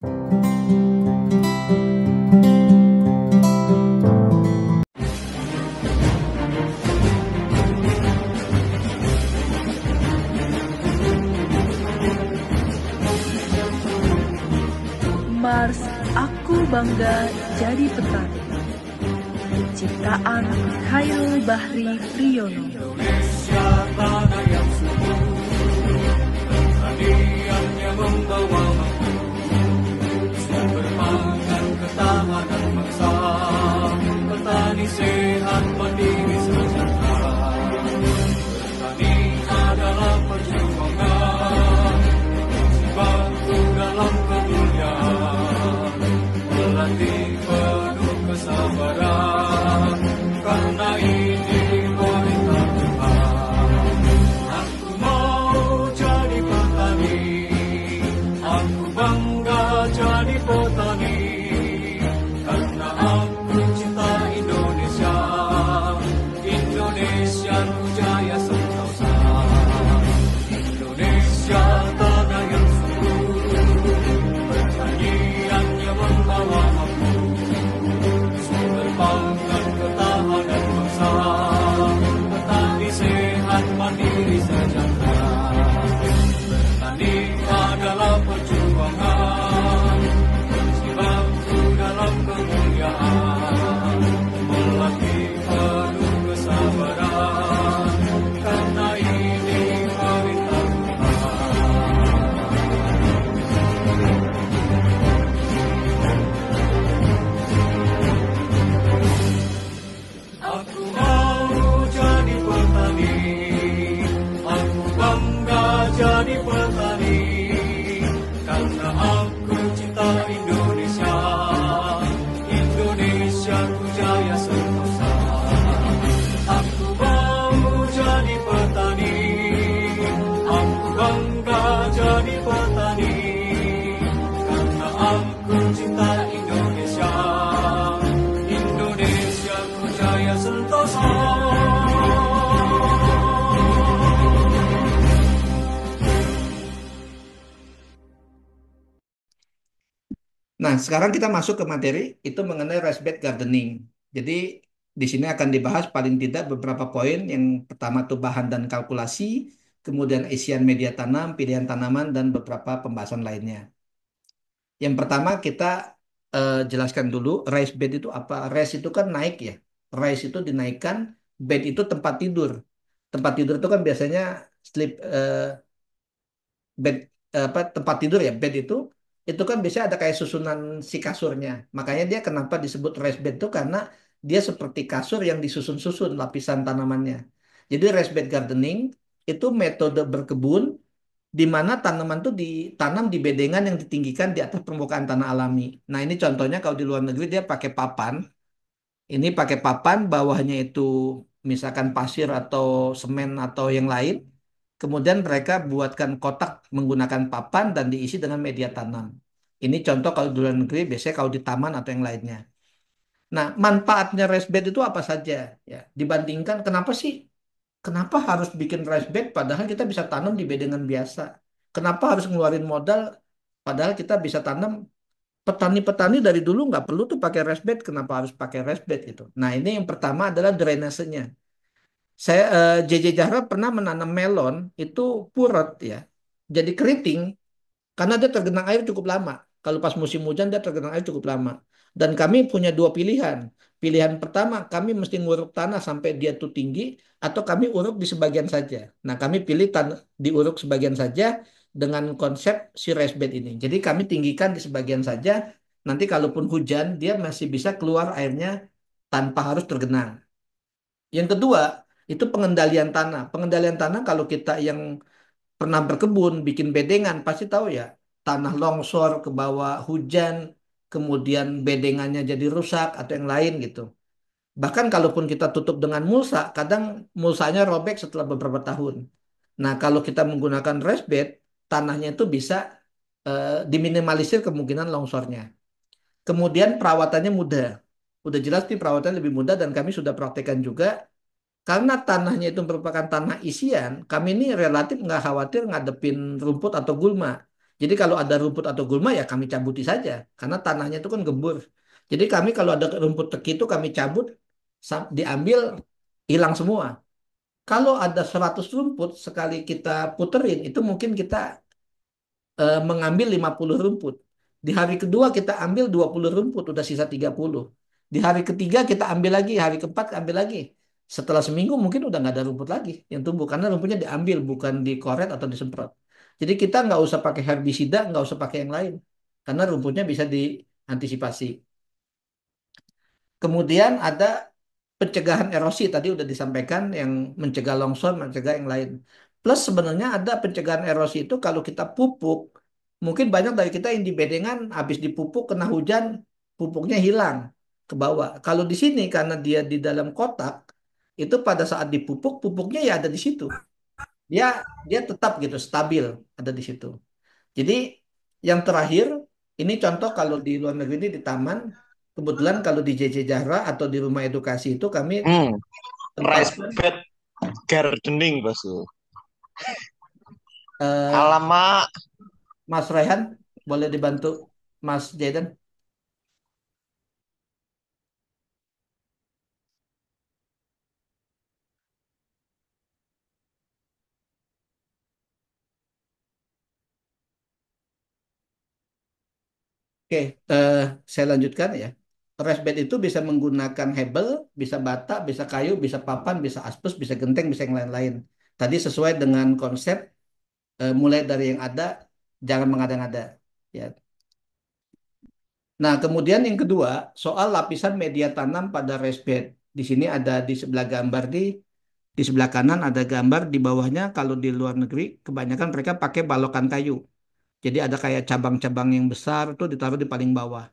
Mars, aku bangga jadi petani. Ciptaan Khairul Bahri Priyono. Indonesia tanah yang subur, pertaniannya membawa makmur, sumber pangan ketahanan bangsa, petani sehat mandiri sejahtera. Bertani adalah perjuangan, berjibaku dalam kemuliaan, melatih penuh kesabaran, karena ini perintah Tuhan. Aku mau jadi petani, aku bangga jadi petani, karena aku cinta Indonesia, Indonesia ku jaya sentosa. Indonesia tanah yang subur, pertaniannya membawa makmur, sumber pangan ketahanan bangsa, petani sehat mandiri sejahtera. Bertani adalah perjuangan, berjibaku dalam kemuliaan, melatih penuh kesabaran, karena ini perintah Tuhan. Aku mau jadi petani, aku bangga jadi petani, karena aku cinta Indonesia, Indonesia ku jaya sentosa. Aku mau jadi petani, aku bangga jadi petani, karena aku cinta Indonesia, Indonesia ku jaya sentosa. Nah, sekarang kita masuk ke materi itu mengenai raised bed gardening. Jadi di sini akan dibahas paling tidak beberapa poin. Yang pertama tuh bahan dan kalkulasi, kemudian isian media tanam, pilihan tanaman, dan beberapa pembahasan lainnya. Yang pertama kita jelaskan dulu raised bed itu apa. Raised itu kan naik ya. Raised itu dinaikkan, bed itu tempat tidur. Tempat tidur itu kan biasanya sleep bed apa tempat tidur ya bed itu kan biasanya ada kayak susunan si kasurnya, makanya dia kenapa disebut raised bed itu karena dia seperti kasur yang disusun-susun lapisan tanamannya. Jadi raised bed gardening itu metode berkebun di mana tanaman tuh ditanam di bedengan yang ditinggikan di atas permukaan tanah alami. Nah ini contohnya kalau di luar negeri dia pakai papan. Ini pakai papan, bawahnya itu misalkan pasir atau semen atau yang lain. Kemudian mereka buatkan kotak menggunakan papan dan diisi dengan media tanam. Ini contoh kalau di luar negeri, biasanya kalau di taman atau yang lainnya. Nah, manfaatnya raised bed itu apa saja? Ya, dibandingkan kenapa harus bikin raised bed padahal kita bisa tanam di bedengan biasa? Kenapa harus ngeluarin modal padahal kita bisa tanam. Petani-petani dari dulu nggak perlu tuh pakai raised bed, kenapa harus pakai raised bed gitu. Nah ini yang pertama adalah drainasenya. Saya JJ Zahra pernah menanam melon itu purut ya, jadi keriting karena dia tergenang air cukup lama. Kalau pas musim hujan dia tergenang air cukup lama. Dan kami punya dua pilihan. Pilihan pertama kami mesti nguruk tanah sampai dia tuh tinggi atau kami uruk di sebagian saja. Nah kami pilih diuruk sebagian saja dengan konsep si raised bed ini. Jadi kami tinggikan di sebagian saja. Nanti kalaupun hujan dia masih bisa keluar airnya tanpa harus tergenang. Yang kedua itu pengendalian tanah. Pengendalian tanah kalau kita yang pernah berkebun, bikin bedengan, pasti tahu ya, tanah longsor ke bawah hujan, kemudian bedengannya jadi rusak atau yang lain gitu. Bahkan kalaupun kita tutup dengan mulsa, kadang mulsanya robek setelah beberapa tahun. Nah, kalau kita menggunakan raised bed, tanahnya itu bisa diminimalisir kemungkinan longsornya. Kemudian perawatannya mudah. Udah jelas nih perawatannya lebih mudah dan kami sudah praktekkan juga. Karena tanahnya itu merupakan tanah isian, kami ini relatif nggak khawatir ngadepin rumput atau gulma. Jadi kalau ada rumput atau gulma ya kami cabuti saja karena tanahnya itu kan gembur. Jadi kami kalau ada rumput teki itu kami cabut, diambil, hilang semua. Kalau ada 100 rumput sekali kita puterin itu mungkin kita mengambil 50 rumput. Di hari kedua kita ambil 20 rumput, udah sisa 30. Di hari ketiga kita ambil lagi, hari keempat ambil lagi. Setelah seminggu mungkin udah nggak ada rumput lagi yang tumbuh karena rumputnya diambil bukan dikoret atau disemprot. Jadi kita nggak usah pakai herbisida, nggak usah pakai yang lain karena rumputnya bisa diantisipasi. Kemudian ada pencegahan erosi tadi udah disampaikan yang mencegah longsor, mencegah yang lain. Plus sebenarnya ada pencegahan erosi itu kalau kita pupuk, mungkin banyak dari kita yang di bedengan habis dipupuk kena hujan, pupuknya hilang ke bawah. Kalau di sini karena dia di dalam kotak, itu pada saat dipupuk, pupuknya ya ada di situ. Dia dia tetap gitu stabil ada di situ. Jadi yang terakhir, ini contoh kalau di luar negeri ini di taman, kebetulan kalau di JJ Jahra atau di rumah edukasi itu kami Hmm, rice tempatkan bed gardening, Bos. eh, Alamak, Mas Rehan, boleh dibantu Mas Jaden. Oke, eh, saya lanjutkan ya. Raised bed itu bisa menggunakan hebel, bisa bata, bisa kayu, bisa papan, bisa aspes, bisa genteng, bisa yang lain-lain. Tadi sesuai dengan konsep mulai dari yang ada, jangan mengada-ngada. Ya. Nah, kemudian yang kedua, soal lapisan media tanam pada raised bed. Di sini ada di sebelah gambar di sebelah kanan ada gambar di bawahnya kalau di luar negeri kebanyakan mereka pakai balokan kayu. Jadi ada kayak cabang-cabang yang besar tuh ditaruh di paling bawah.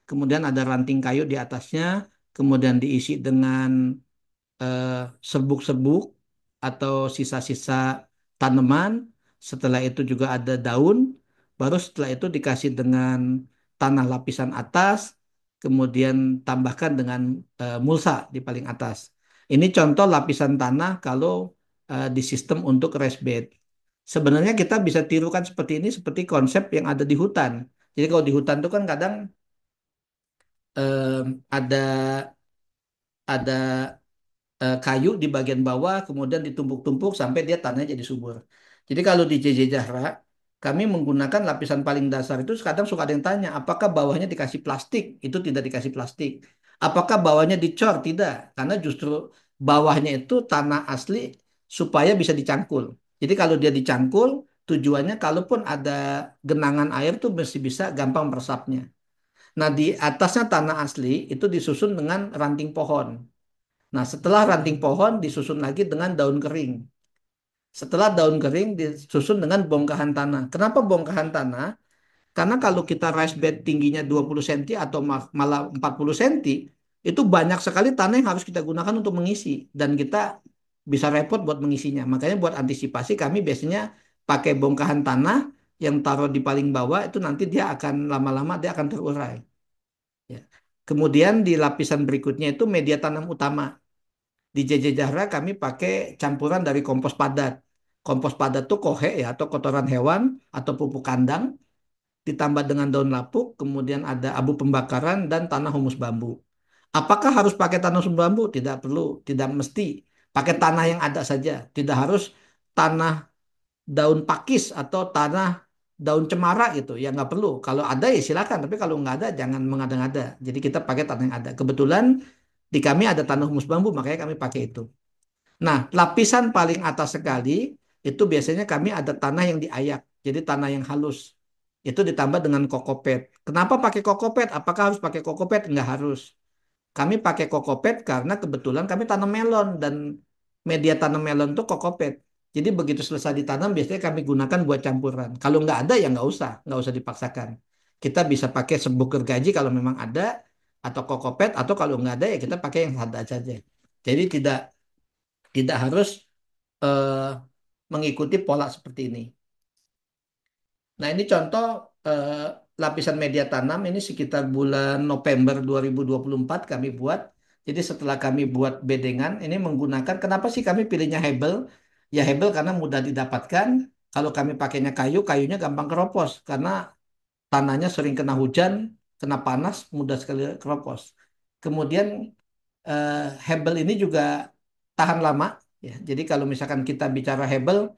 Kemudian ada ranting kayu di atasnya, kemudian diisi dengan eh, serbuk-serbuk atau sisa-sisa tanaman. Setelah itu juga ada daun. Baru setelah itu dikasih dengan tanah lapisan atas, kemudian tambahkan dengan mulsa di paling atas. Ini contoh lapisan tanah kalau di sistem untuk raised bed. Sebenarnya kita bisa tirukan seperti ini seperti konsep yang ada di hutan. Jadi kalau di hutan itu kan kadang ada ada kayu di bagian bawah, kemudian ditumpuk-tumpuk sampai dia tanahnya jadi subur. Jadi kalau di JJ Jahra, kami menggunakan lapisan paling dasar itu kadang suka ada yang tanya, apakah bawahnya dikasih plastik? Itu tidak dikasih plastik. Apakah bawahnya dicor? Tidak, karena justru bawahnya itu tanah asli supaya bisa dicangkul. Jadi kalau dia dicangkul, tujuannya kalaupun ada genangan air tuh mesti bisa gampang meresapnya. Nah, di atasnya tanah asli itu disusun dengan ranting pohon. Nah, setelah ranting pohon disusun lagi dengan daun kering. Setelah daun kering disusun dengan bongkahan tanah. Kenapa bongkahan tanah? Karena kalau kita raised bed tingginya 20 cm atau malah 40 cm, itu banyak sekali tanah yang harus kita gunakan untuk mengisi. Dan kita bisa repot buat mengisinya. Makanya buat antisipasi kami biasanya pakai bongkahan tanah yang taruh di paling bawah itu nanti dia akan lama-lama dia akan terurai. Ya. Kemudian di lapisan berikutnya itu media tanam utama. Di JJ Jahra kami pakai campuran dari kompos padat. Kompos padat tuh kohe ya atau kotoran hewan atau pupuk kandang ditambah dengan daun lapuk, kemudian ada abu pembakaran dan tanah humus bambu. Apakah harus pakai tanah humus bambu? Tidak perlu, tidak mesti. Pakai tanah yang ada saja. Tidak harus tanah daun pakis atau tanah daun cemara gitu. Ya nggak perlu. Kalau ada ya silakan. Tapi kalau nggak ada jangan mengada-ngada. Jadi kita pakai tanah yang ada. Kebetulan di kami ada tanah humus bambu, makanya kami pakai itu. Nah, lapisan paling atas sekali itu biasanya kami ada tanah yang diayak, jadi tanah yang halus. Itu ditambah dengan kokopet. Kenapa pakai kokopet? Apakah harus pakai kokopet? Nggak harus. Kami pakai kokopet karena kebetulan kami tanam melon dan media tanam melon itu kokopet. Jadi begitu selesai ditanam biasanya kami gunakan buat campuran. Kalau nggak ada ya nggak usah dipaksakan. Kita bisa pakai serbuk gergaji kalau memang ada, atau kokopet, atau kalau nggak ada ya kita pakai yang ada saja. Jadi tidak tidak harus eh, mengikuti pola seperti ini. Nah, ini contoh eh, lapisan media tanam ini sekitar bulan November 2024 kami buat. Jadi setelah kami buat bedengan, ini menggunakan, kenapa sih kami pilihnya hebel? Ya hebel karena mudah didapatkan, Kalau kami pakainya kayu, kayunya gampang keropos karena tanahnya sering kena hujan, kena panas, mudah sekali keropos. Kemudian eh, Hebel ini juga tahan lama. Ya. Jadi kalau misalkan kita bicara Hebel,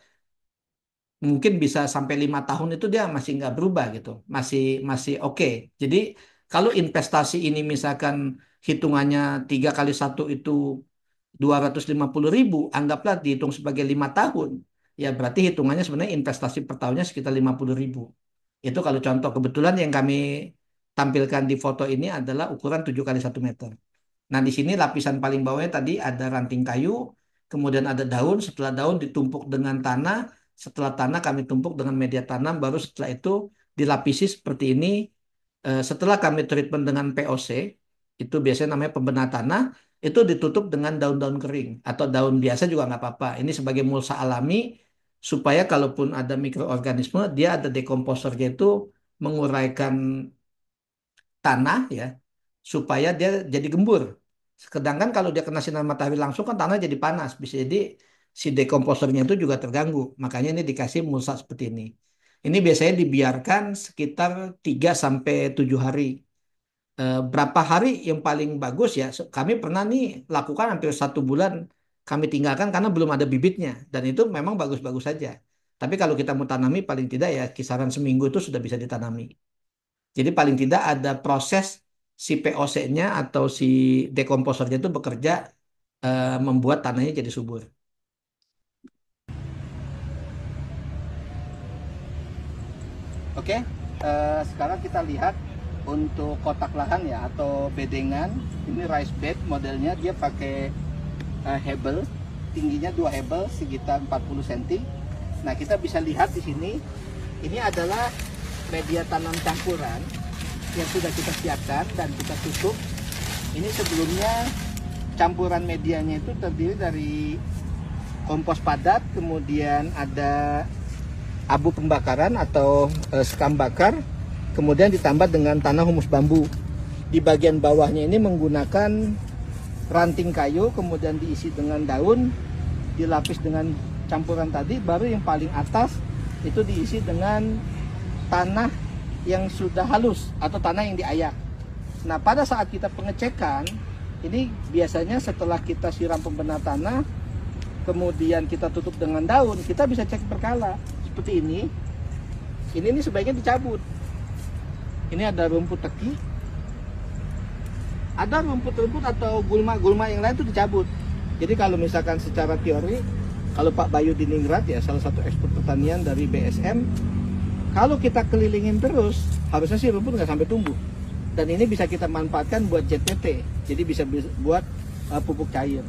mungkin bisa sampai 5 tahun itu dia masih nggak berubah gitu, masih masih oke. Jadi kalau investasi ini misalkan hitungannya 3 kali 1 itu 250.000, anggaplah dihitung sebagai 5 tahun, ya berarti hitungannya sebenarnya investasi per tahunnya sekitar 50.000. Itu kalau contoh, kebetulan yang kami tampilkan di foto ini adalah ukuran 7 kali 1 meter. Nah, di sini lapisan paling bawahnya tadi ada ranting kayu, kemudian ada daun, setelah daun ditumpuk dengan tanah, setelah tanah kami tumpuk dengan media tanam, baru setelah itu dilapisi seperti ini. Setelah kami treatment dengan POC, itu biasanya namanya pembedah tanah, itu ditutup dengan daun-daun kering, atau daun biasa juga nggak apa-apa. Ini sebagai mulsa alami, supaya kalaupun ada mikroorganisme, dia ada dekomposernya itu menguraikan tanah ya supaya dia jadi gembur. Sedangkan kalau dia kena sinar matahari langsung kan tanah jadi panas, bisa jadi si dekomposernya itu juga terganggu. Makanya ini dikasih mulsa seperti ini. Ini biasanya dibiarkan sekitar 3 sampai 7 hari. Berapa hari yang paling bagus ya? Kami pernah nih lakukan hampir 1 bulan kami tinggalkan karena belum ada bibitnya dan itu memang bagus-bagus saja. Tapi kalau kita mau tanami paling tidak ya kisaran seminggu itu sudah bisa ditanami. Jadi paling tidak ada proses si POC-nya atau si dekomposernya itu bekerja membuat tanahnya jadi subur. Oke, sekarang kita lihat untuk kotak lahan ya atau bedengan. Ini rice bed modelnya, dia pakai hebel, tingginya 2 hebel sekitar 40 cm. Nah, kita bisa lihat di sini, ini adalah media tanam campuran yang sudah kita siapkan dan kita tutup. Ini sebelumnya campuran medianya itu terdiri dari kompos padat, kemudian ada abu pembakaran atau sekam bakar, kemudian ditambah dengan tanah humus bambu. Di bagian bawahnya ini menggunakan ranting kayu, kemudian diisi dengan daun, dilapis dengan campuran tadi, baru yang paling atas itu diisi dengan tanah yang sudah halus atau tanah yang diayak. Nah, pada saat kita pengecekan, ini biasanya setelah kita siram pembedah tanah, kemudian kita tutup dengan daun, kita bisa cek berkala. Seperti ini sebaiknya dicabut. Ini ada rumput teki, ada rumput-rumput atau gulma-gulma yang lain itu dicabut. Jadi kalau misalkan secara teori, kalau Pak Bayu Diningrat ya salah satu ekspert pertanian dari BSM, kalau kita kelilingin terus, harusnya sih rumput nggak sampai tumbuh. Dan ini bisa kita manfaatkan buat JPT, jadi bisa buat pupuk cair.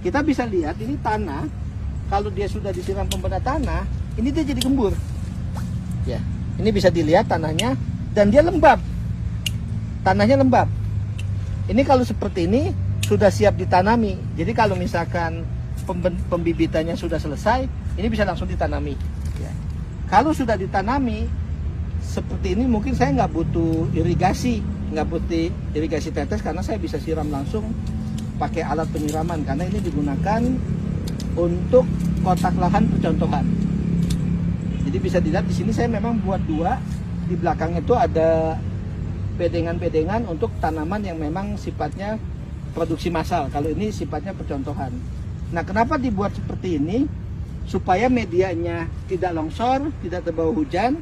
Kita bisa lihat ini tanah, kalau dia sudah disiram pembedah tanah, ini dia jadi gembur. Ya, ini bisa dilihat tanahnya dan dia lembab. Tanahnya lembab. Ini kalau seperti ini sudah siap ditanami. Jadi kalau misalkan pembibitannya sudah selesai, ini bisa langsung ditanami. Ya. Kalau sudah ditanami seperti ini, mungkin saya nggak butuh irigasi, tetes karena saya bisa siram langsung pakai alat penyiraman karena ini digunakan untuk kotak lahan percontohan. Jadi bisa dilihat di sini saya memang buat 2, di belakang itu ada bedengan-bedengan untuk tanaman yang memang sifatnya produksi massal. Kalau ini sifatnya percontohan. Nah, kenapa dibuat seperti ini? Supaya medianya tidak longsor, tidak terbawa hujan,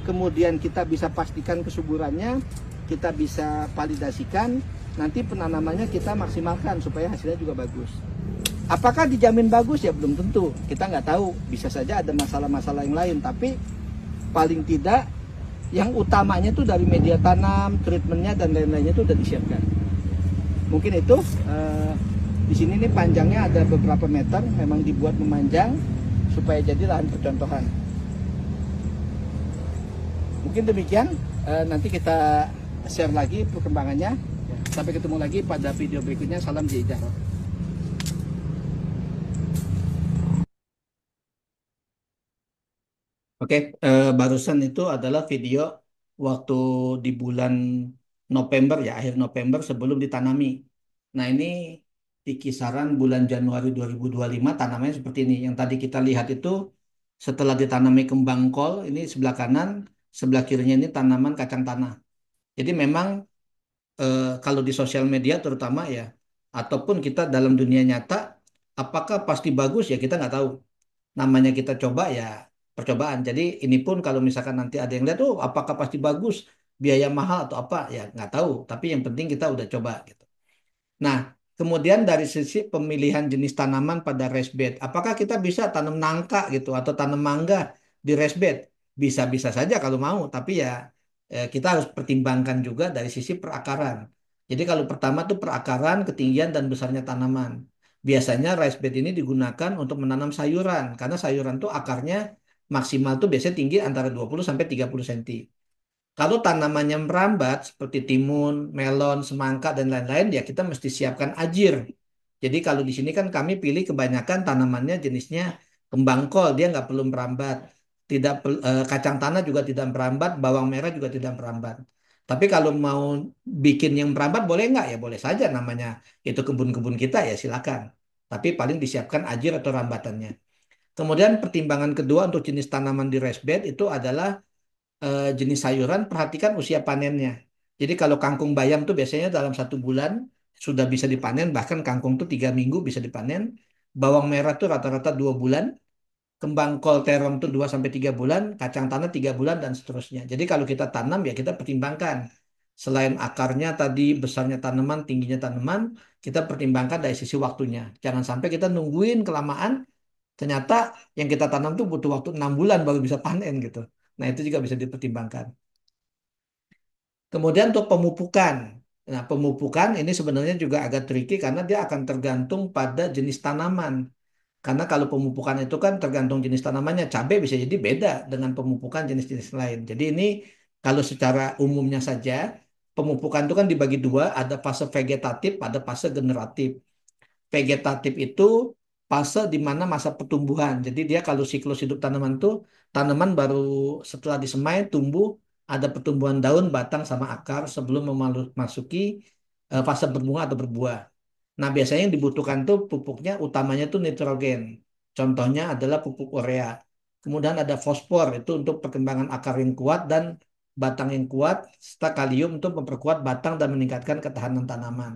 kemudian kita bisa pastikan kesuburannya, kita bisa validasikan, nanti penanamannya kita maksimalkan supaya hasilnya juga bagus. Apakah dijamin bagus? Ya belum tentu, kita nggak tahu, bisa saja ada masalah-masalah yang lain, tapi paling tidak yang utamanya itu dari media tanam, treatmentnya dan lain-lainnya itu sudah disiapkan. Mungkin itu di sini nih panjangnya ada beberapa meter, memang dibuat memanjang supaya jadi lahan percontohan. Mungkin demikian, nanti kita share lagi perkembangannya. Sampai ketemu lagi pada video berikutnya. Salam Jejaro. Oke, barusan itu adalah video waktu di bulan November ya, akhir November sebelum ditanami. Nah, ini di kisaran bulan Januari 2025 tanamannya seperti ini. Yang tadi kita lihat itu Setelah ditanami kembang kol, ini sebelah kanan, sebelah kirinya ini tanaman kacang tanah. Jadi memang kalau di sosial media terutama ya, ataupun kita dalam dunia nyata, apakah pasti bagus ya kita nggak tahu. Namanya kita coba ya percobaan. Jadi ini pun kalau misalkan nanti ada yang lihat, oh apakah pasti bagus, biaya mahal atau apa, ya nggak tahu. Tapi yang penting kita udah coba gitu. Nah, kemudian dari sisi pemilihan jenis tanaman pada raised bed, apakah kita bisa tanam nangka gitu atau tanam mangga di raised bed? Bisa-bisa saja kalau mau, tapi ya kita harus pertimbangkan juga dari sisi perakaran. Jadi kalau pertama tuh perakaran, ketinggian dan besarnya tanaman. Biasanya raised bed ini digunakan untuk menanam sayuran, karena sayuran tuh akarnya maksimal tuh biasanya tinggi antara 20 sampai 30 cm. Kalau tanamannya merambat seperti timun, melon, semangka dan lain-lain ya kita mesti siapkan ajir. Jadi kalau di sini kan kami pilih kebanyakan tanamannya jenisnya kembang kol, dia nggak perlu merambat. Kacang tanah juga tidak merambat, bawang merah juga tidak merambat. Tapi kalau mau bikin yang merambat boleh nggak? Ya boleh saja namanya itu kebun-kebun kita ya silakan. Tapi paling disiapkan ajir atau rambatannya. Kemudian pertimbangan kedua untuk jenis tanaman di raised bed itu adalah jenis sayuran, perhatikan usia panennya. Jadi kalau kangkung bayam tuh biasanya dalam 1 bulan sudah bisa dipanen, bahkan kangkung tuh 3 minggu bisa dipanen. Bawang merah tuh rata-rata 2 bulan, kembang kol terong tuh 2 sampai 3 bulan, kacang tanah 3 bulan dan seterusnya. Jadi kalau kita tanam ya kita pertimbangkan. Selain akarnya tadi, besarnya tanaman, tingginya tanaman, kita pertimbangkan dari sisi waktunya. Jangan sampai kita nungguin kelamaan, ternyata yang kita tanam tuh butuh waktu 6 bulan baru bisa panen gitu. Nah, itu juga bisa dipertimbangkan. Kemudian untuk pemupukan. Nah, pemupukan ini sebenarnya juga agak tricky karena dia akan tergantung pada jenis tanaman. Karena kalau pemupukan itu kan tergantung jenis tanamannya. Cabai bisa jadi beda dengan pemupukan jenis-jenis lain. Jadi ini kalau secara umumnya saja, pemupukan itu kan dibagi dua, ada fase vegetatif, ada fase generatif. Vegetatif itu fase di mana masa pertumbuhan. Jadi dia kalau siklus hidup tanaman tuh tanaman baru setelah disemai tumbuh ada pertumbuhan daun, batang sama akar sebelum memasuki fase berbunga atau berbuah. Nah, biasanya yang dibutuhkan tuh pupuknya utamanya tuh nitrogen. Contohnya adalah pupuk urea. Kemudian ada fosfor itu untuk perkembangan akar yang kuat dan batang yang kuat, serta kalium untuk memperkuat batang dan meningkatkan ketahanan tanaman.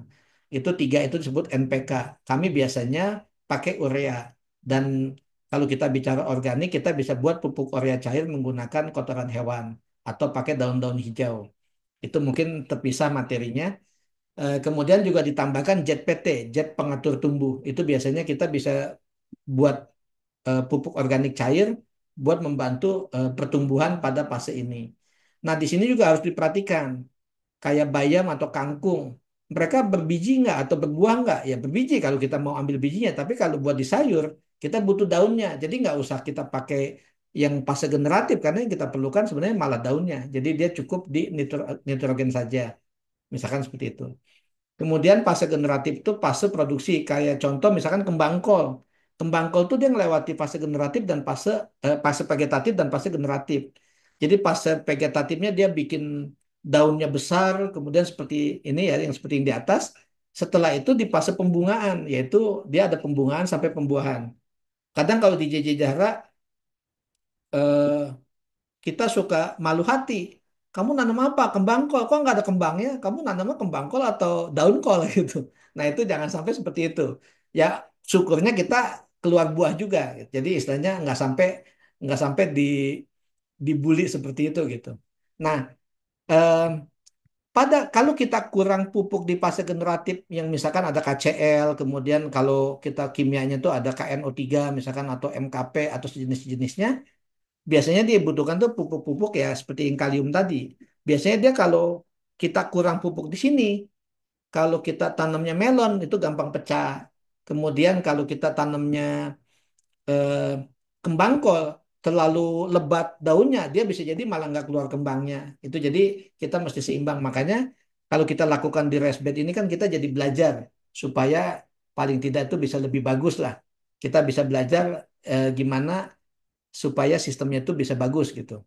Itu tiga itu disebut NPK. Kami biasanya pakai urea. Dan kalau kita bicara organik, kita bisa buat pupuk urea cair menggunakan kotoran hewan atau pakai daun-daun hijau. Itu mungkin terpisah materinya. Kemudian juga ditambahkan zat PT, zat pengatur tumbuh. Itu biasanya kita bisa buat pupuk organik cair buat membantu pertumbuhan pada fase ini. Nah, di sini juga harus diperhatikan, kayak bayam atau kangkung. Mereka berbiji nggak atau berbuah nggak? Ya berbiji kalau kita mau ambil bijinya. Tapi kalau buat di sayur, kita butuh daunnya. Jadi nggak usah kita pakai yang fase generatif karena yang kita perlukan sebenarnya malah daunnya. Jadi dia cukup di nitrogen saja. Misalkan seperti itu. Kemudian fase generatif itu fase produksi. Kayak contoh misalkan kembang kol. Kembang kol itu dia melewati fase generatif dan fase vegetatif dan fase generatif. Jadi fase vegetatifnya dia bikin daunnya besar, kemudian seperti ini ya, yang seperti yang di atas. Setelah itu di fase pembungaan, yaitu dia ada pembungaan sampai pembuahan. Kadang kalau di JJ Jarak, eh, kita suka malu hati. Kamu nanam apa? Kembang kol. Kok nggak ada kembangnya? Kamu nanamnya kembang kol atau daun kol gitu. Nah itu jangan sampai seperti itu. Ya syukurnya kita keluar buah juga. Jadi istilahnya nggak sampai dibully seperti itu gitu. Nah eh, kalau kita kurang pupuk di fase generatif yang misalkan ada KCl, kemudian kalau kita kimianya itu ada KNO3 misalkan atau MKP atau sejenis-jenisnya, biasanya dia butuhkan tuh pupuk-pupuk ya seperti yang kalium tadi. Biasanya dia kalau kita kurang pupuk di sini, kalau kita tanamnya melon itu gampang pecah. Kemudian kalau kita tanamnya eh, kembang kol terlalu lebat daunnya, dia bisa jadi malah nggak keluar kembangnya. Itu jadi kita mesti seimbang. Makanya kalau kita lakukan di raised bed ini kan kita jadi belajar supaya paling tidak itu bisa lebih bagus lah. Kita bisa belajar gimana supaya sistemnya itu bisa bagus gitu.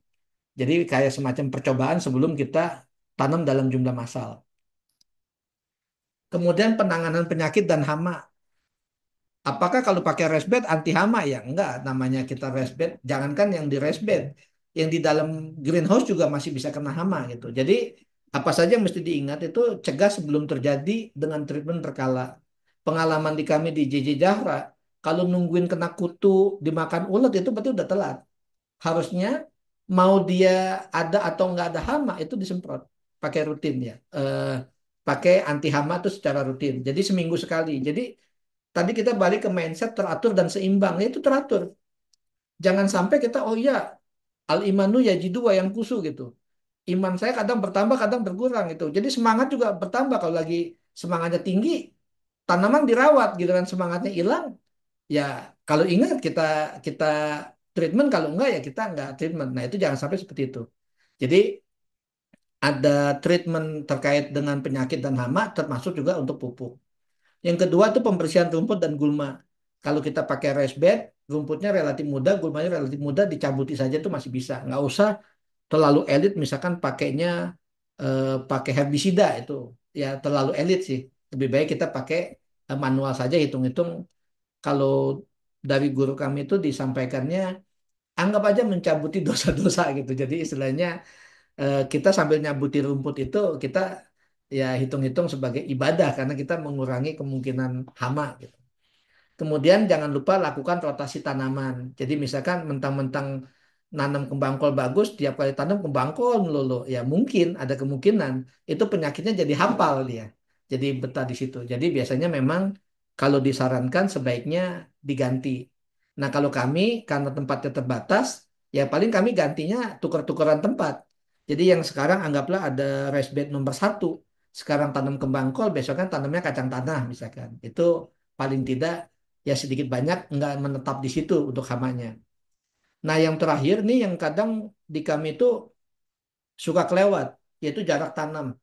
Jadi kayak semacam percobaan sebelum kita tanam dalam jumlah massal. Kemudian penanganan penyakit dan hama. Apakah kalau pakai raised bed anti hama ya? Enggak, namanya kita raised bed, jangankan yang di raised bed, yang di dalam greenhouse juga masih bisa kena hama gitu. Jadi apa saja yang mesti diingat itu cegah sebelum terjadi dengan treatment berkala. Pengalaman di kami di JJ Jahra, kalau nungguin kena kutu dimakan ulat itu berarti udah telat. Harusnya mau dia ada atau nggak ada hama itu disemprot pakai rutin ya. Pakai anti hama itu secara rutin. Jadi seminggu sekali. Jadi tadi kita balik ke mindset teratur dan seimbang. Ya, itu teratur. Jangan sampai kita, oh iya, al imanu yajidu wa yang kusu gitu. Iman saya kadang bertambah, kadang berkurang gitu. Jadi semangat juga bertambah. Kalau lagi semangatnya tinggi, tanaman dirawat, gitu kan semangatnya hilang. Ya kalau ingat kita kita treatment, kalau enggak ya kita enggak treatment. Nah itu jangan sampai seperti itu. Jadi ada treatment terkait dengan penyakit dan hama, termasuk juga untuk pupuk. Yang kedua itu pembersihan rumput dan gulma. Kalau kita pakai raised bed, rumputnya relatif mudah, gulmanya relatif mudah, dicabuti saja itu masih bisa. Nggak usah terlalu elit, misalkan pakainya pakai herbisida itu, ya terlalu elit sih. Lebih baik kita pakai manual saja, hitung-hitung. Kalau dari guru kami itu disampaikannya, anggap aja mencabuti dosa-dosa gitu. Jadi istilahnya kita sambil nyabuti rumput itu kita ya hitung-hitung sebagai ibadah karena kita mengurangi kemungkinan hama gitu. Kemudian jangan lupa lakukan rotasi tanaman. Jadi misalkan mentang-mentang nanam kembang kol bagus, tiap kali tanam kembang kol melulu. Ya mungkin ada kemungkinan itu penyakitnya jadi hafal dia. Jadi betah di situ. Jadi biasanya memang kalau disarankan sebaiknya diganti. Nah kalau kami karena tempatnya terbatas, ya paling kami gantinya tukar-tukaran tempat. Jadi yang sekarang anggaplah ada raised bed nomor satu. Sekarang tanam kembang kol, besok kan tanamnya kacang tanah misalkan. Itu paling tidak ya sedikit banyak nggak menetap di situ untuk hamanya. Nah yang terakhir nih yang kadang di kami itu suka kelewat, yaitu jarak tanam.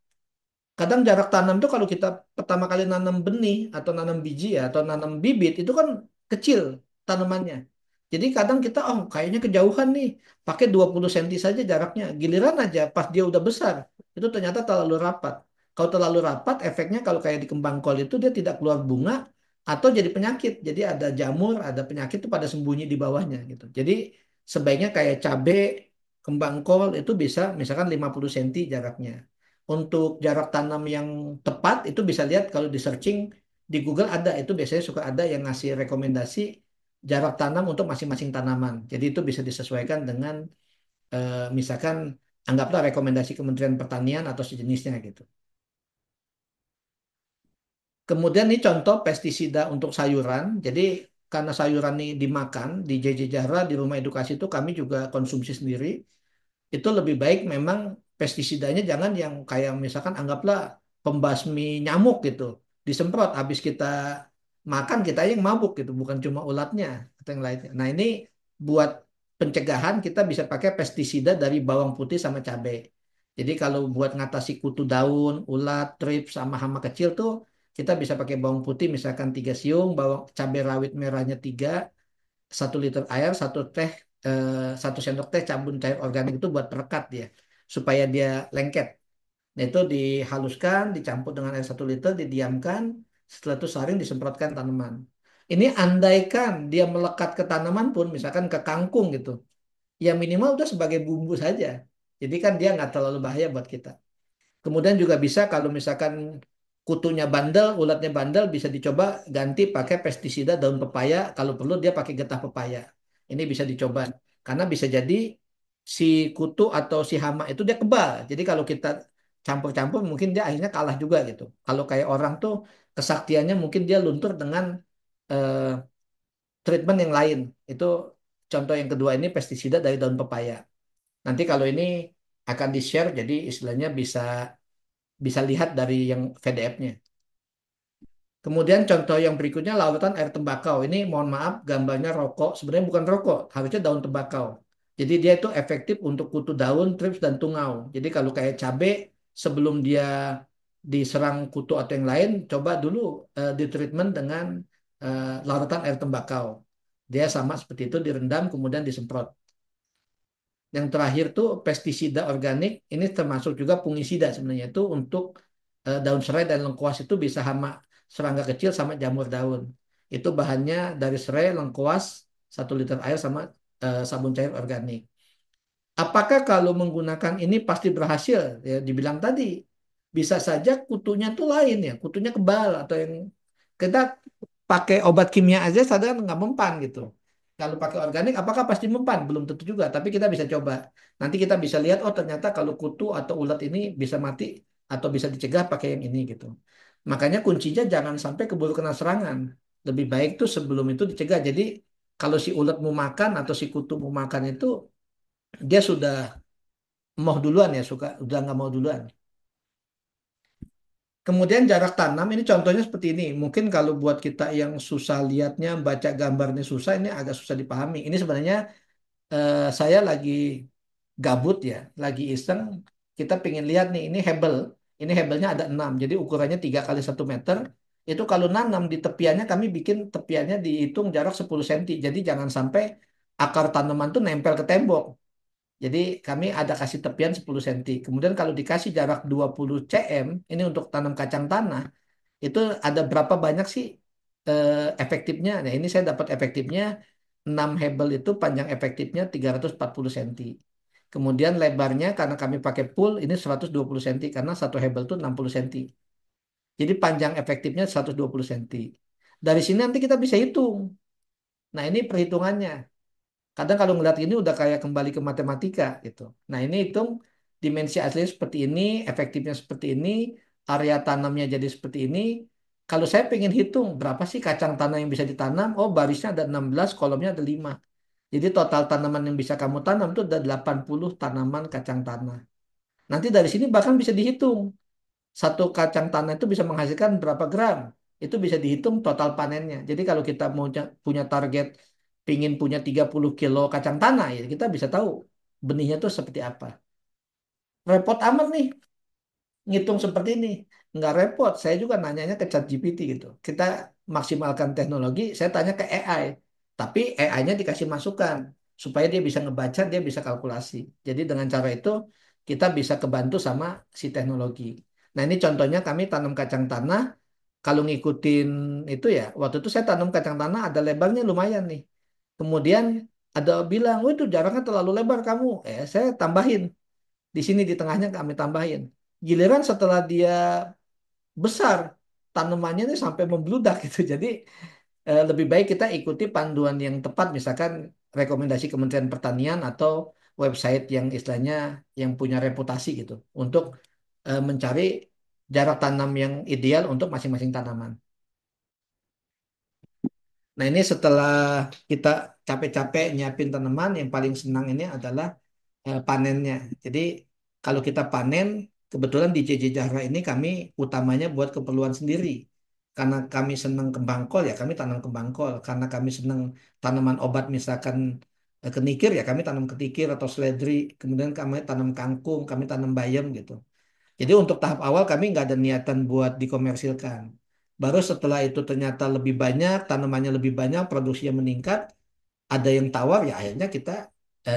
Kadang jarak tanam tuh kalau kita pertama kali nanam benih atau nanam biji ya atau nanam bibit itu kan kecil tanamannya. Jadi kadang kita oh kayaknya kejauhan nih, pakai 20 cm saja jaraknya. Giliran aja pas dia udah besar, itu ternyata terlalu rapat. Kalau terlalu rapat efeknya kalau kayak di kembang kol itu dia tidak keluar bunga atau jadi penyakit. Jadi ada jamur, ada penyakit itu pada sembunyi di bawahnya gitu. Jadi sebaiknya kayak cabai, kembang kol itu bisa misalkan 50 cm jaraknya. Untuk jarak tanam yang tepat itu bisa lihat kalau di searching di Google ada itu biasanya suka ada yang ngasih rekomendasi jarak tanam untuk masing-masing tanaman. Jadi itu bisa disesuaikan dengan misalkan anggaplah rekomendasi Kementerian Pertanian atau sejenisnya gitu. Kemudian ini contoh pestisida untuk sayuran. Jadi karena sayuran ini dimakan di JJ Jahra di rumah edukasi itu kami juga konsumsi sendiri. Itu lebih baik memang pestisidanya jangan yang kayak misalkan anggaplah pembasmi nyamuk gitu disemprot habis kita makan kita yang mabuk gitu bukan cuma ulatnya atau yang lainnya. Nah ini buat pencegahan kita bisa pakai pestisida dari bawang putih sama cabai. Jadi kalau buat ngatasi kutu daun, ulat, trips sama hama kecil tuh kita bisa pakai bawang putih misalkan 3 siung, bawang cabai rawit merahnya 3, 1 liter air, 1 teh 1 sendok teh sabun cair organik itu buat perekat dia supaya dia lengket. Nah itu dihaluskan, dicampur dengan air 1 liter, didiamkan. Setelah itu saring disemprotkan tanaman. Ini andaikan dia melekat ke tanaman pun, misalkan ke kangkung gitu, ya minimal udah sebagai bumbu saja. Jadi kan dia nggak terlalu bahaya buat kita. Kemudian juga bisa kalau misalkan kutunya bandel, ulatnya bandel, bisa dicoba ganti pakai pestisida daun pepaya. Kalau perlu dia pakai getah pepaya. Ini bisa dicoba. Karena bisa jadi si kutu atau si hama itu dia kebal. Jadi kalau kita campur-campur mungkin dia akhirnya kalah juga gitu. Kalau kayak orang tuh kesaktiannya mungkin dia luntur dengan eh, treatment yang lain. Itu contoh yang kedua ini pestisida dari daun pepaya. Nanti kalau ini akan di-share jadi istilahnya bisa bisa lihat dari yang PDF-nya. Kemudian contoh yang berikutnya larutan air tembakau. Ini mohon maaf gambarnya rokok. Sebenarnya bukan rokok, harusnya daun tembakau. Jadi dia itu efektif untuk kutu daun, trips, dan tungau. Jadi kalau kayak cabai, sebelum dia diserang kutu atau yang lain, coba dulu di treatment dengan larutan air tembakau. Dia sama seperti itu, direndam kemudian disemprot. Yang terakhir tuh pestisida organik, ini termasuk juga fungisida sebenarnya itu untuk daun serai dan lengkuas itu bisa hama serangga kecil sama jamur daun. Itu bahannya dari serai, lengkuas, 1 liter air sama sabun cair organik. Apakah kalau menggunakan ini pasti berhasil? Ya, dibilang tadi bisa saja kutunya tuh lain ya, kutunya kebal atau yang kita pakai obat kimia aja sadar nggak mempan gitu. Kalau pakai organik, apakah pasti mempan? Belum tentu juga, tapi kita bisa coba. Nanti kita bisa lihat, oh ternyata kalau kutu atau ulat ini bisa mati atau bisa dicegah pakai yang ini gitu. Makanya kuncinya jangan sampai keburu kena serangan. Lebih baik tuh sebelum itu dicegah. Jadi kalau si ulat mau makan atau si kutu mau makan itu dia sudah mau duluan ya suka udah nggak mau duluan. Kemudian jarak tanam ini contohnya seperti ini. Mungkin kalau buat kita yang susah lihatnya, baca gambarnya susah, ini agak susah dipahami. Ini sebenarnya saya lagi gabut ya, lagi iseng. Kita pengen lihat nih, ini hebel. Ini hebelnya ada 6, jadi ukurannya 3 kali 1 meter. Itu kalau nanam di tepiannya, kami bikin tepiannya dihitung jarak 10 cm. Jadi jangan sampai akar tanaman tuh nempel ke tembok. Jadi kami ada kasih tepian 10 cm. Kemudian kalau dikasih jarak 20 cm, ini untuk tanam kacang tanah, itu ada berapa banyak sih efektifnya? Nah, ini saya dapat efektifnya 6 hebel itu panjang efektifnya 340 cm. Kemudian lebarnya karena kami pakai pool ini 120 cm karena satu hebel itu 60 cm. Jadi panjang efektifnya 120 cm. Dari sini nanti kita bisa hitung. Nah, ini perhitungannya. Kadang kalau ngeliat ini udah kayak kembali ke matematika gitu. Nah ini hitung dimensi aslinya seperti ini, efektifnya seperti ini, area tanamnya jadi seperti ini. Kalau saya pengen hitung berapa sih kacang tanah yang bisa ditanam, oh barisnya ada 16, kolomnya ada 5. Jadi total tanaman yang bisa kamu tanam itu ada 80 tanaman kacang tanah. Nanti dari sini bahkan bisa dihitung. Satu kacang tanah itu bisa menghasilkan berapa gram. Itu bisa dihitung total panennya. Jadi kalau kita mau punya target pingin punya 30 kilo kacang tanah, ya kita bisa tahu benihnya tuh seperti apa. Repot amat nih ngitung seperti ini. Nggak repot, saya juga nanyanya ke ChatGPT gitu. Kita maksimalkan teknologi, saya tanya ke AI. Tapi AI-nya dikasih masukan supaya dia bisa ngebaca, dia bisa kalkulasi. Jadi dengan cara itu kita bisa kebantu sama si teknologi. Nah ini contohnya kami tanam kacang tanah, kalau ngikutin itu ya, waktu itu saya tanam kacang tanah ada lebarnya lumayan nih. Kemudian ada bilang, oh itu jaraknya terlalu lebar kamu. Saya tambahin. Di sini di tengahnya kami tambahin. Giliran setelah dia besar, tanamannya ini sampai membludak gitu. Jadi lebih baik kita ikuti panduan yang tepat, misalkan rekomendasi Kementerian Pertanian atau website yang istilahnya yang punya reputasi gitu, untuk mencari jarak tanam yang ideal untuk masing-masing tanaman. Nah, ini setelah kita capek-capek nyiapin tanaman, yang paling senang ini adalah panennya. Jadi, kalau kita panen, kebetulan di JJ Jahra ini kami utamanya buat keperluan sendiri. Karena kami senang kembang kol, ya kami tanam kembang kol. Karena kami senang tanaman obat, misalkan kenikir, ya kami tanam kenikir atau seledri. Kemudian kami tanam kangkung, kami tanam bayam gitu. Jadi untuk tahap awal kami nggak ada niatan buat dikomersilkan. Baru setelah itu ternyata lebih banyak, tanamannya lebih banyak, produksinya meningkat, ada yang tawar, ya akhirnya kita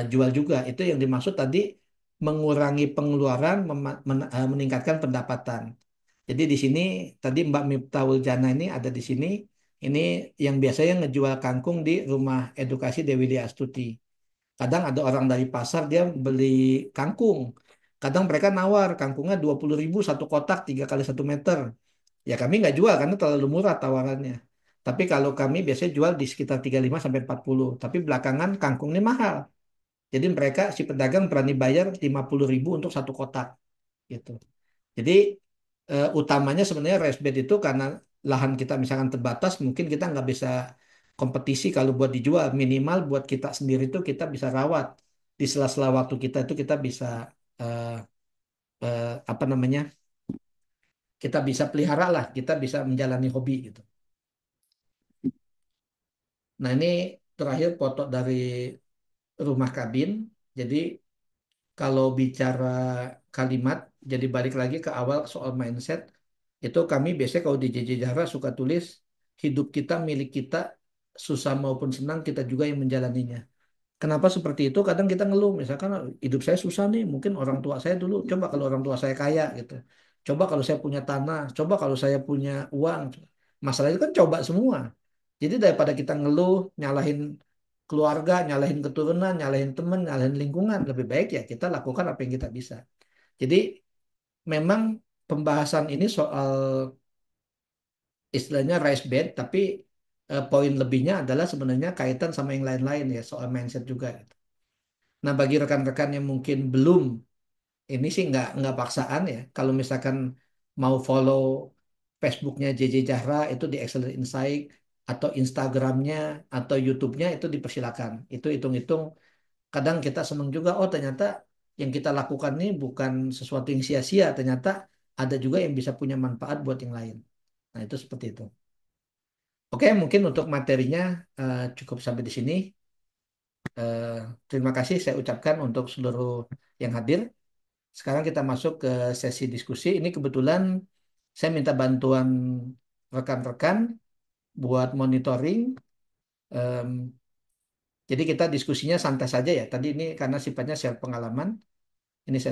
jual juga. Itu yang dimaksud tadi mengurangi pengeluaran, meningkatkan pendapatan. Jadi di sini tadi Mbak Miftahul Jana ini ada di sini. Ini yang biasanya ngejual kangkung di Rumah Edukasi Dewi Astuti. Kadang ada orang dari pasar dia beli kangkung. Kadang mereka nawar kangkungnya 20.000 satu kotak 3 kali 1 meter. Ya kami nggak jual karena terlalu murah tawarannya. Tapi kalau kami biasanya jual di sekitar 35 sampai 40. Tapi belakangan kangkung ini mahal. Jadi mereka si pedagang berani bayar 50.000 untuk satu kotak gitu. Jadi utamanya sebenarnya raised bed itu karena lahan kita misalkan terbatas, mungkin kita nggak bisa kompetisi kalau buat dijual. Minimal buat kita sendiri itu kita bisa rawat. Di sela-sela waktu kita itu kita bisa eh, apa namanya? Kita bisa pelihara lah, kita bisa menjalani hobi gitu. Nah ini terakhir foto dari rumah kabin. Jadi kalau bicara kalimat, jadi balik lagi ke awal soal mindset, itu kami biasanya kalau di JJ Jahra suka tulis, hidup kita milik kita, susah maupun senang kita juga yang menjalaninya. Kenapa seperti itu? Kadang kita ngeluh, misalkan hidup saya susah nih, mungkin orang tua saya dulu, coba kalau orang tua saya kaya gitu. Coba kalau saya punya tanah, coba kalau saya punya uang. Masalah itu kan coba semua. Jadi daripada kita ngeluh, nyalahin keluarga, nyalahin keturunan, nyalahin teman, nyalahin lingkungan, lebih baik ya kita lakukan apa yang kita bisa. Jadi memang pembahasan ini soal istilahnya rice bed, tapi poin lebihnya adalah sebenarnya kaitan sama yang lain-lain ya, soal mindset juga gitu. Nah, bagi rekan-rekan yang mungkin belum, ini sih nggak paksaan ya. Kalau misalkan mau follow Facebooknya JJ Zahra itu di Excellent Insight, atau Instagramnya atau YouTube-nya itu dipersilakan. Itu hitung-hitung kadang kita seneng juga, oh ternyata yang kita lakukan ini bukan sesuatu yang sia-sia, ternyata ada juga yang bisa punya manfaat buat yang lain. Nah, itu seperti itu. Oke, mungkin untuk materinya cukup sampai di sini. Eh, Terima kasih saya ucapkan untuk seluruh yang hadir. Sekarang kita masuk ke sesi diskusi. Ini kebetulan saya minta bantuan rekan-rekan buat monitoring. Em, jadi kita diskusinya santai saja ya. Tadi ini karena sifatnya share pengalaman. Ini saya